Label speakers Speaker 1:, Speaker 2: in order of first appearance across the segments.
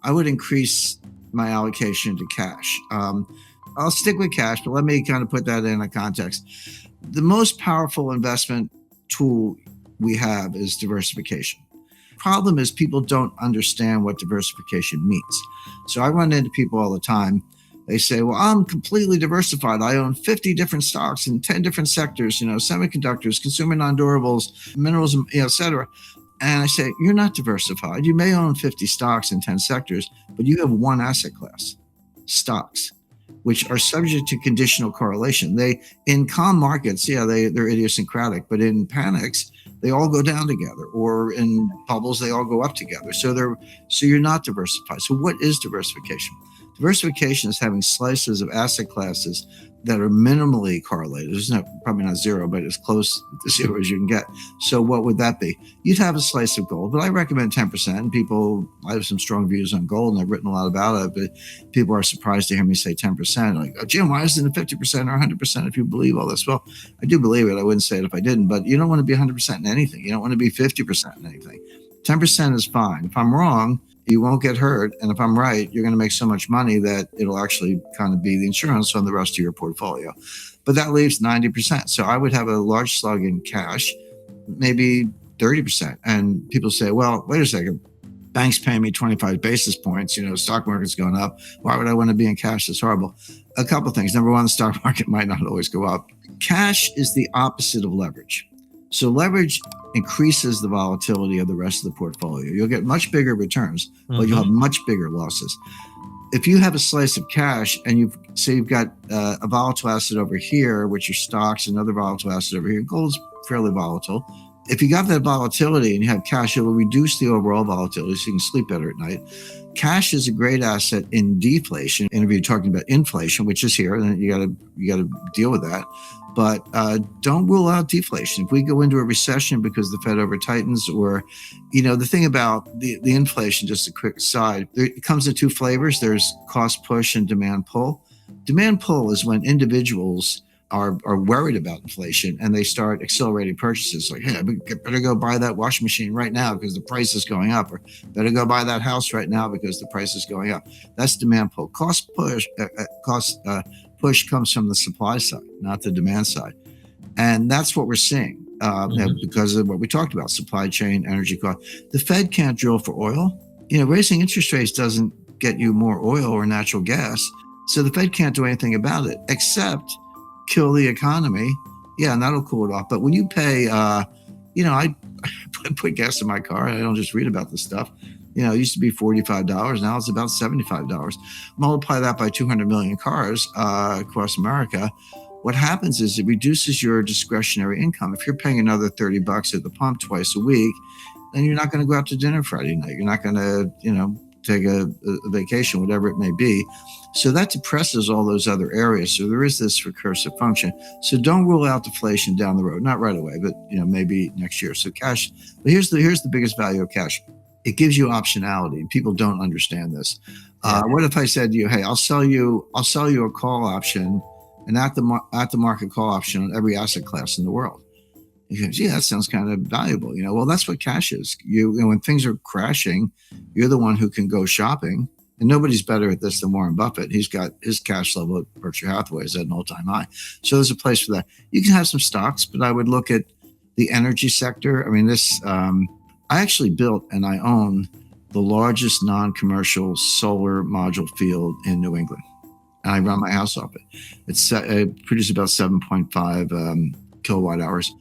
Speaker 1: I would increase my allocation to cash. I'll stick with cash, but let me kind of put that in a context. The most powerful investment tool we have is diversification. Problem is people don't understand what diversification means. So I run into people all the time. They say, well, I'm completely diversified. I own 50 different stocks in 10 different sectors, semiconductors, consumer non-durables, minerals, et cetera. And I say, you're not diversified. You may own 50 stocks in 10 sectors, but you have one asset class, stocks, which are subject to conditional correlation. They, in calm markets, they're idiosyncratic, but in panics, they all go down together, or in bubbles, they all go up together. So you're not diversified. So what is diversification? Diversification is having slices of asset classes that are minimally correlated. It's probably not zero, but as close to zero as you can get. So what would that be? You'd have a slice of gold, but I recommend 10%. And I have some strong views on gold, and I've written a lot about it, but people are surprised to hear me say 10%. Like, oh, Jim, why isn't it 50% or 100% if you believe all this? Well, I do believe it. I wouldn't say it if I didn't, but you don't want to be 100% in anything. You don't want to be 50% in anything. 10% is fine. If I'm wrong, you won't get hurt. And if I'm right, you're going to make so much money that it'll actually kind of be the insurance on the rest of your portfolio. But that leaves 90%. So I would have a large slug in cash, maybe 30%. And people say, well, wait a second, bank's paying me 25 basis points, stock market's going up. Why would I want to be in cash? That's horrible. A couple of things. Number one, the stock market might not always go up. Cash is the opposite of leverage. So leverage increases the volatility of the rest of the portfolio. You'll get much bigger returns, but you'll have much bigger losses. If you have a slice of cash and you've got a volatile asset over here, which are stocks, and another volatile asset over here, gold's fairly volatile. If you got that volatility and you have cash, it will reduce the overall volatility so you can sleep better at night. Cash is a great asset in deflation. And if you're talking about inflation, which is here, then you got to deal with that. But don't rule out deflation. If we go into a recession because the Fed over tightens, or, the thing about the inflation, just a quick side, it comes in two flavors. There's cost push and demand pull. Demand pull is when individuals are worried about inflation and they start accelerating purchases, like, hey, I better go buy that washing machine right now because the price is going up, or better go buy that house right now because the price is going up. That's demand pull. Cost push comes from the supply side, not the demand side. And that's what we're seeing because of what we talked about, supply chain, energy cost. The Fed can't drill for oil. Raising interest rates doesn't get you more oil or natural gas. So the Fed can't do anything about it except kill the economy. Yeah, and that'll cool it off. But when you pay, I put gas in my car. I don't just read about this stuff. It used to be $45. Now it's about $75. Multiply that by 200 million cars across America. What happens is it reduces your discretionary income. If you're paying another $30 at the pump twice a week, then you're not going to go out to dinner Friday night. You're not going to, take a vacation, whatever it may be. So that depresses all those other areas. So there is this recursive function. So don't rule out deflation down the road. Not right away, but maybe next year. So cash. But here's the biggest value of cash. It gives you optionality, and people don't understand this. What if I said to you, "Hey, I'll sell you a call option, an at the market call option on every asset class in the world?" You go, "Gee, that sounds kind of valuable." Well, that's what cash is. When things are crashing, you're the one who can go shopping, and nobody's better at this than Warren Buffett. He's got his cash level at Berkshire Hathaway is at an all-time high. So there's a place for that. You can have some stocks, but I would look at the energy sector. I mean, I actually built and I own the largest non-commercial solar module field in New England. And I run my house off it. It produces about 7.5 kilowatt hours.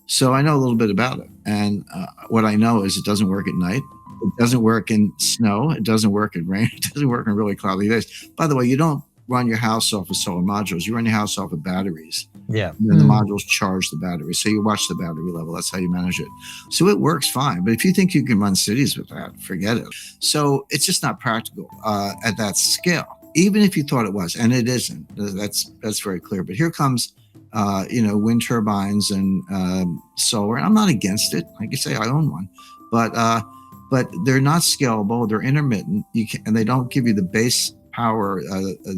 Speaker 1: So I know a little bit about it. And what I know is it doesn't work at night. It doesn't work in snow. It doesn't work in rain. It doesn't work in really cloudy days. By the way, you don't run your house off of solar modules. You run your house off of batteries.
Speaker 2: Yeah.
Speaker 1: And then the modules charge the battery. So you watch the battery level. That's how you manage it. So it works fine. But if you think you can run cities with that, forget it. So it's just not practical at that scale, even if you thought it was. And it isn't. That's very clear. But here comes, wind turbines and solar. And I'm not against it. Like I say, I own one. But they're not scalable. They're intermittent. And they don't give you the base power,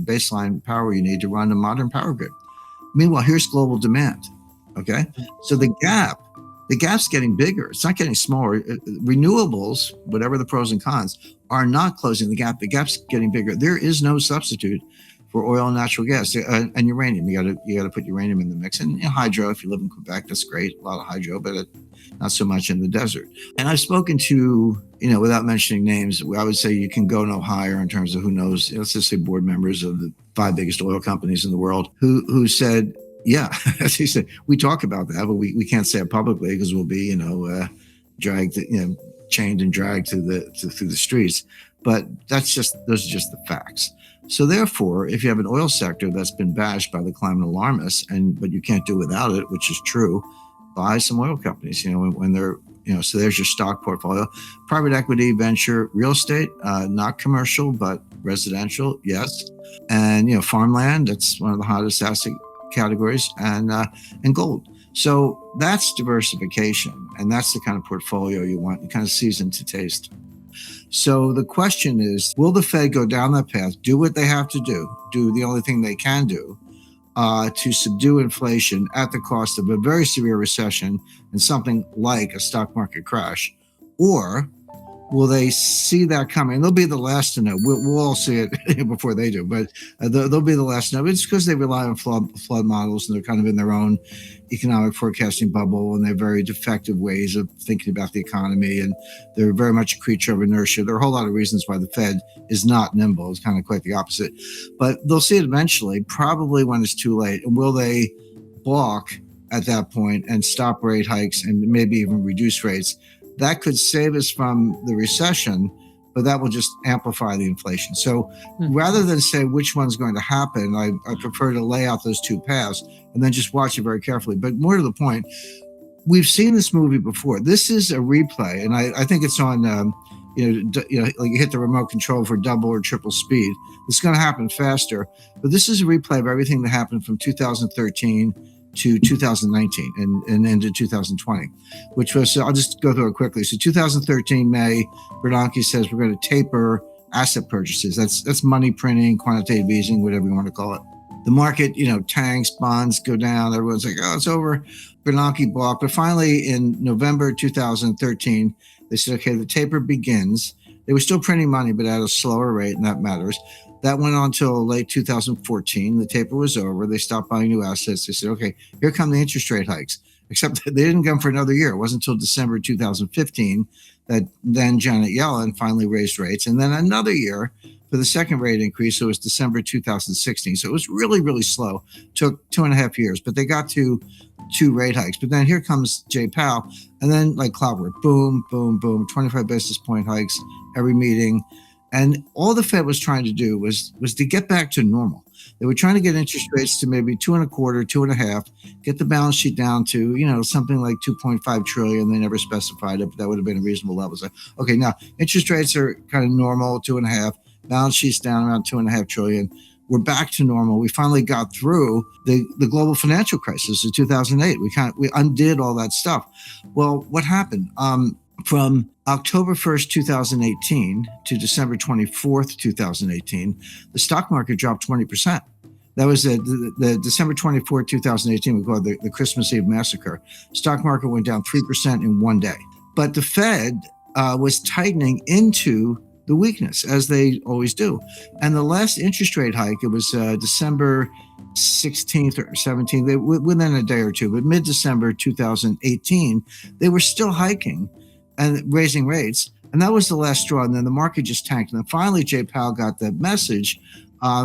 Speaker 1: baseline power you need to run a modern power grid. Meanwhile, here's global demand. Okay. So the gap's getting bigger. It's not getting smaller. Renewables, whatever the pros and cons, are not closing the gap. The gap's getting bigger. There is no substitute for oil and natural gas and uranium. You got to put uranium in the mix, and hydro. If you live in Quebec, that's great. A lot of hydro, but not so much in the desert. And I've spoken to, without mentioning names, I would say you can go no higher in terms of who knows. Let's just say board members of the 5 biggest oil companies in the world who said, yeah, as he said, we talk about that, but we can't say it publicly because we'll be, dragged, chained and dragged through the streets. But those are just the facts. So therefore, if you have an oil sector that's been bashed by the climate alarmists, but you can't do without it, which is true, buy some oil companies, when they're, so there's your stock portfolio. Private equity, venture, real estate, not commercial, but residential, yes. And, farmland, that's one of the hottest asset categories, and gold. So that's diversification, and that's the kind of portfolio you want, kind of seasoned to taste. So the question is, will the Fed go down that path, do what they have to do the only thing they can do to subdue inflation at the cost of a very severe recession and something like a stock market crash? Or will they see that coming? They'll be the last to know. We'll all see it before they do, but they'll be the last to know. It's because they rely on flood models, and they're kind of in their own economic forecasting bubble, and they have very defective ways of thinking about the economy, and they're very much a creature of inertia. There are a whole lot of reasons why the Fed is not nimble. It's kind of quite the opposite. But they'll see it eventually, probably when it's too late. And will they balk at that point and stop rate hikes and maybe even reduce rates? That could save us from the recession, but that will just amplify the inflation. So rather than say which one's going to happen, I prefer to lay out those two paths and then just watch it very carefully. But more to the point, we've seen this movie before. This is a replay, and I think it's on, like you hit the remote control for double or triple speed. It's going to happen faster, but this is a replay of everything that happened from 2013 to 2019 and into 2020, which was, I'll just go through it quickly. So 2013, May, Bernanke says we're going to taper asset purchases. That's money printing, quantitative easing, whatever you want to call it. The market, tanks, bonds go down. Everyone's like, oh, it's over. Bernanke balked. But finally, in November 2013, they said, okay, the taper begins. They were still printing money, but at a slower rate, and that matters. That went on until late 2014. The taper was over. They stopped buying new assets. They said, okay, here come the interest rate hikes. Except they didn't come for another year. It wasn't until December 2015 that then Janet Yellen finally raised rates. And then another year for the second rate increase. So it was December 2016. So it was really, really slow. Took 2.5 years, but they got to 2 rate hikes. But then here comes Jay Powell. And then like clockwork, boom, boom, boom, 25 basis point hikes every meeting. And all the Fed was trying to do was to get back to normal. They were trying to get interest rates to maybe 2.25, 2.5, get the balance sheet down to, something like 2.5 trillion. They never specified it, but that would have been a reasonable level. So, okay, now interest rates are kind of normal, 2.5, balance sheet's down around 2.5 trillion. We're back to normal. We finally got through the global financial crisis of 2008. We undid all that stuff. Well, what happened? From October 1st, 2018 to December 24th, 2018, the stock market dropped 20%. That was the December 24th, 2018, we call it the Christmas Eve massacre. Stock market went down 3% in one day. But the Fed was tightening into the weakness, as they always do. And the last interest rate hike, it was December 16th or 17th, within a day or two, but mid-December 2018, they were still hiking and raising rates. And that was the last straw. And then the market just tanked. And then finally, Jay Powell got the message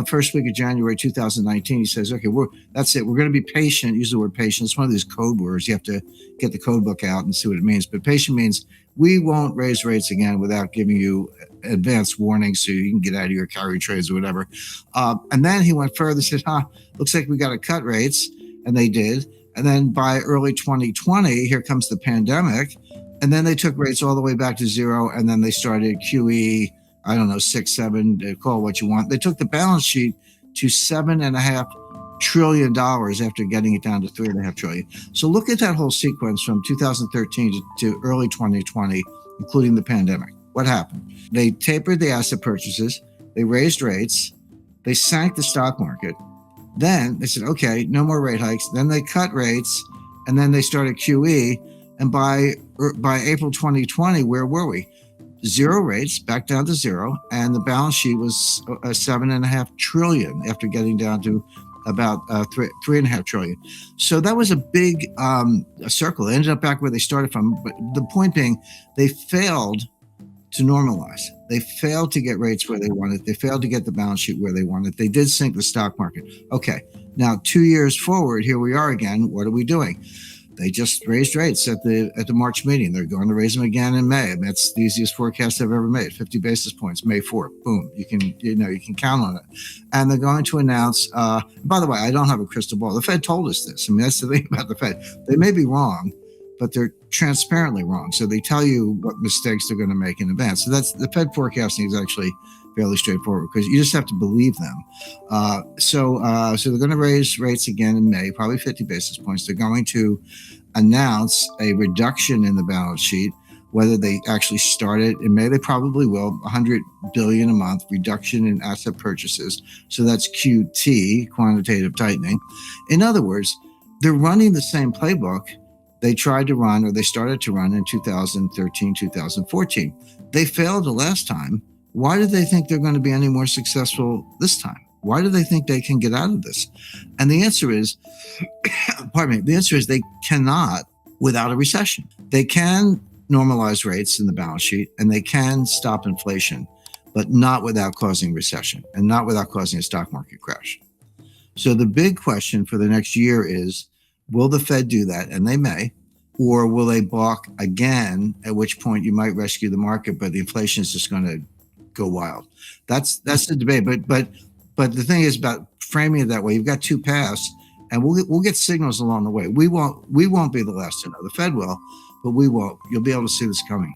Speaker 1: first week of January 2019. He says, okay, that's it. We're going to be patient. Use the word patient. It's one of these code words. You have to get the code book out and see what it means. But patient means we won't raise rates again without giving you advance warning so you can get out of your carry trades or whatever. And then he went further, said, looks like we got to cut rates. And they did. And then by early 2020, here comes the pandemic. And then they took rates all the way back to zero. And then they started QE, 6, 7, call it what you want. They took the balance sheet to $7.5 trillion after getting it down to $3.5 trillion. So look at that whole sequence from 2013 to early 2020, including the pandemic. What happened? They tapered the asset purchases. They raised rates. They sank the stock market. Then they said, okay, no more rate hikes. Then they cut rates. And then they started QE. And by April 2020, where were we? zero rates, back down to zero, and the balance sheet was 7.5 trillion after getting down to about 3.5 trillion. So that was a big a circle. They ended up back where they started from. But the point being, they failed to normalize. They failed to get rates where they wanted. They failed to get the balance sheet where they wanted. They did sink the stock market. Okay, now 2 years forward, here we are again. What are we doing? They just raised rates at the March meeting. They're going to raise them again in May. And that's the easiest forecast I've ever made. 50 basis points, May 4th. Boom. You can count on it. And they're going to announce. By the way, I don't have a crystal ball. The Fed told us this. I mean, that's the thing about the Fed. They may be wrong, but they're transparently wrong. So they tell you what mistakes they're going to make in advance. So that's the Fed forecasting is actually fairly straightforward because you just have to believe them. So they're going to raise rates again in May, probably 50 basis points. They're going to announce a reduction in the balance sheet. Whether they actually start it in May, they probably will. 100 billion a month reduction in asset purchases. So that's QT, quantitative tightening. In other words, they're running the same playbook they tried to run, or they started to run in 2013, 2014. They failed the last time. Why do they think they're going to be any more successful this time? Why do they think they can get out of this? And the answer is, the answer is they cannot without a recession. They can normalize rates in the balance sheet and they can stop inflation, but not without causing recession and not without causing a stock market crash. So the big question for the next year is, will the Fed do that? And they may. Or will they balk again, at which point you might rescue the market, but the inflation is just going to go wild. That's the debate. But the thing is about framing it that way. You've got two paths, and we'll get signals along the way. We won't be the last to know. The Fed will, but we won't. You'll be able to see this coming.